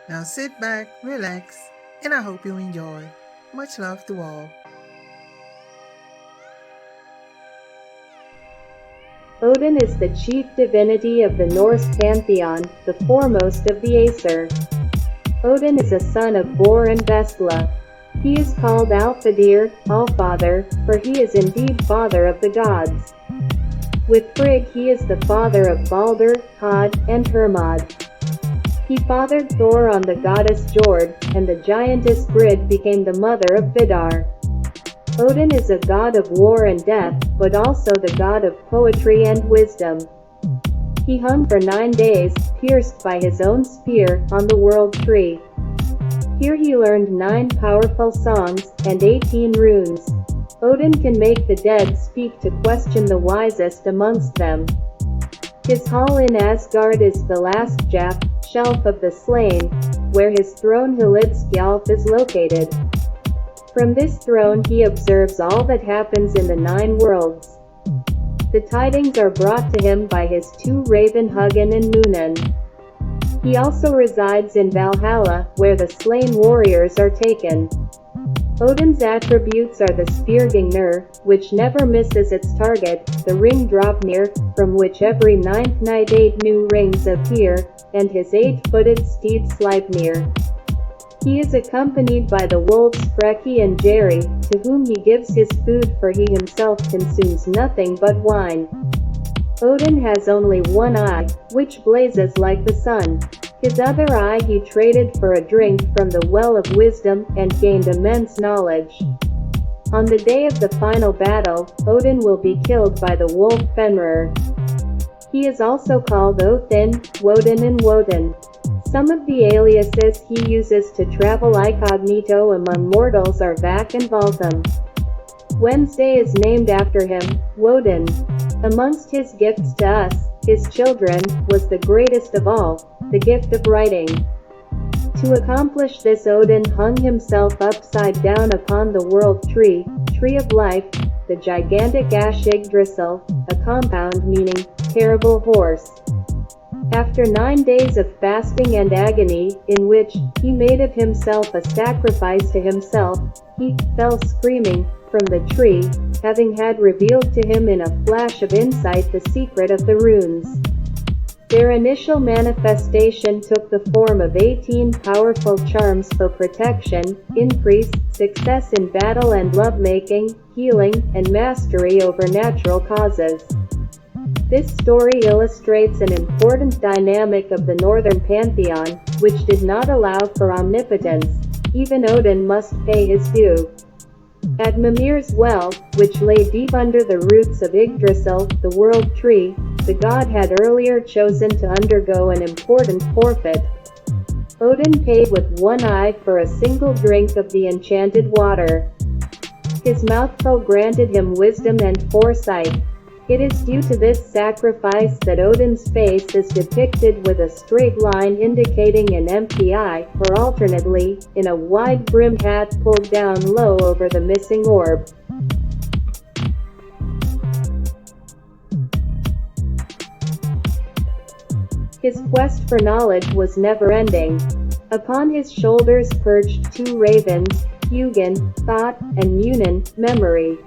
Now sit back, relax, and I hope you enjoy. Much love to all. Odin is the chief divinity of the Norse pantheon, the foremost of the Aesir. Odin is a son of Bor and Bestla. He is called Alfadir, Allfather, for he is indeed father of the gods. With Frigg he is the father of Balder, Hod, and Hermod. He fathered Thor on the goddess Jord, and the giantess Grid became the mother of Vidar. Odin is a god of war and death, but also the god of poetry and wisdom. He hung for 9 days, pierced by his own spear, on the world tree. Here he learned 9 powerful songs, and 18 runes. Odin can make the dead speak to question the wisest amongst them. His hall in Asgard is the last shelf of the slain, where his throne Hilidskjalf is located. From this throne he observes all that happens in the 9 worlds. The tidings are brought to him by his 2 raven Hugin and Munin. He also resides in Valhalla, where the slain warriors are taken. Odin's attributes are the Speargingnir, which never misses its target, the ring Draupnir, from which every 9th night 8 new rings appear, and his 8-footed steed Sleipnir. He is accompanied by the wolves Freki and Jerry, to whom he gives his food, for he himself consumes nothing but wine. Odin has only one eye, which blazes like the sun. His other eye he traded for a drink from the well of wisdom, and gained immense knowledge. On the day of the final battle, Odin will be killed by the wolf Fenrir. He is also called Othin, Woden and Woden. Some of the aliases he uses to travel incognito among mortals are Vak and Valtum. Wednesday is named after him, Woden. Amongst his gifts to us, his children, was the greatest of all, the gift of writing. To accomplish this Odin hung himself upside down upon the world tree, tree of life, the gigantic Ash Yggdrasil, a compound meaning, terrible horse. After 9 days of fasting and agony, in which he made of himself a sacrifice to himself, he fell screaming from the tree, having had revealed to him in a flash of insight the secret of the runes. Their initial manifestation took the form of 18 powerful charms for protection, increase, success in battle and lovemaking, healing, and mastery over natural causes. This story illustrates an important dynamic of the northern pantheon, which did not allow for omnipotence. Even Odin must pay his due. At Mimir's well, which lay deep under the roots of Yggdrasil, the world tree, the god had earlier chosen to undergo an important forfeit. Odin paid with one eye for a single drink of the enchanted water. His mouthful granted him wisdom and foresight. It is due to this sacrifice that Odin's face is depicted with a straight line indicating an empty eye, or alternately, in a wide-brimmed hat pulled down low over the missing orb. His quest for knowledge was never-ending. Upon his shoulders perched 2 ravens, Hugin, thought, and Munin, memory.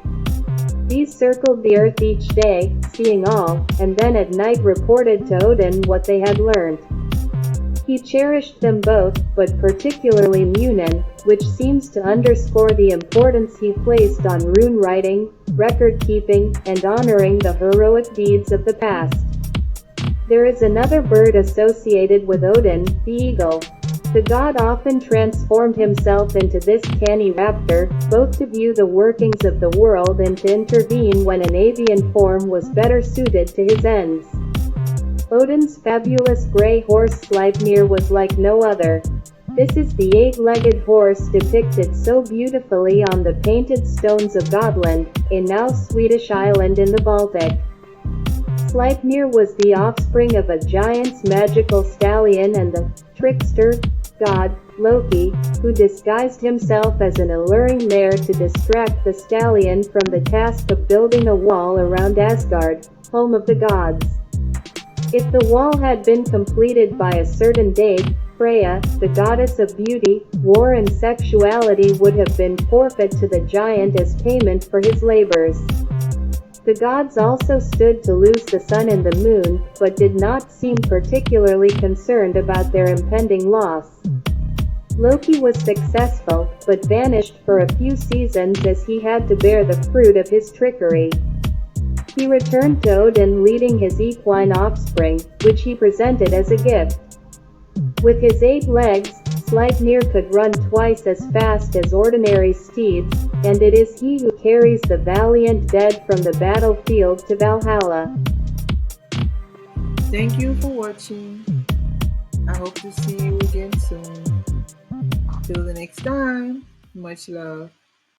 These circled the earth each day, seeing all, and then at night reported to Odin what they had learned. He cherished them both, but particularly Munin, which seems to underscore the importance he placed on rune writing, record keeping, and honoring the heroic deeds of the past. There is another bird associated with Odin, the eagle. The god often transformed himself into this canny raptor, both to view the workings of the world and to intervene when an avian form was better suited to his ends. Odin's fabulous grey horse Sleipnir was like no other. This is the 8-legged horse depicted so beautifully on the painted stones of Gotland, a now Swedish island in the Baltic. Sleipnir was the offspring of a giant's magical stallion and the trickster god, Loki, who disguised himself as an alluring mare to distract the stallion from the task of building a wall around Asgard, home of the gods. If the wall had been completed by a certain date, Freya, the goddess of beauty, war and sexuality would have been forfeit to the giant as payment for his labors. The gods also stood to lose the sun and the moon, but did not seem particularly concerned about their impending loss. Loki was successful, but vanished for a few seasons as he had to bear the fruit of his trickery. He returned to Odin leading his equine offspring, which he presented as a gift. With his 8 legs, Sleipnir could run twice as fast as ordinary steeds, and it is he who carries the valiant dead from the battlefield to Valhalla. Thank you for watching. I hope to see you again soon. Till the next time, much love.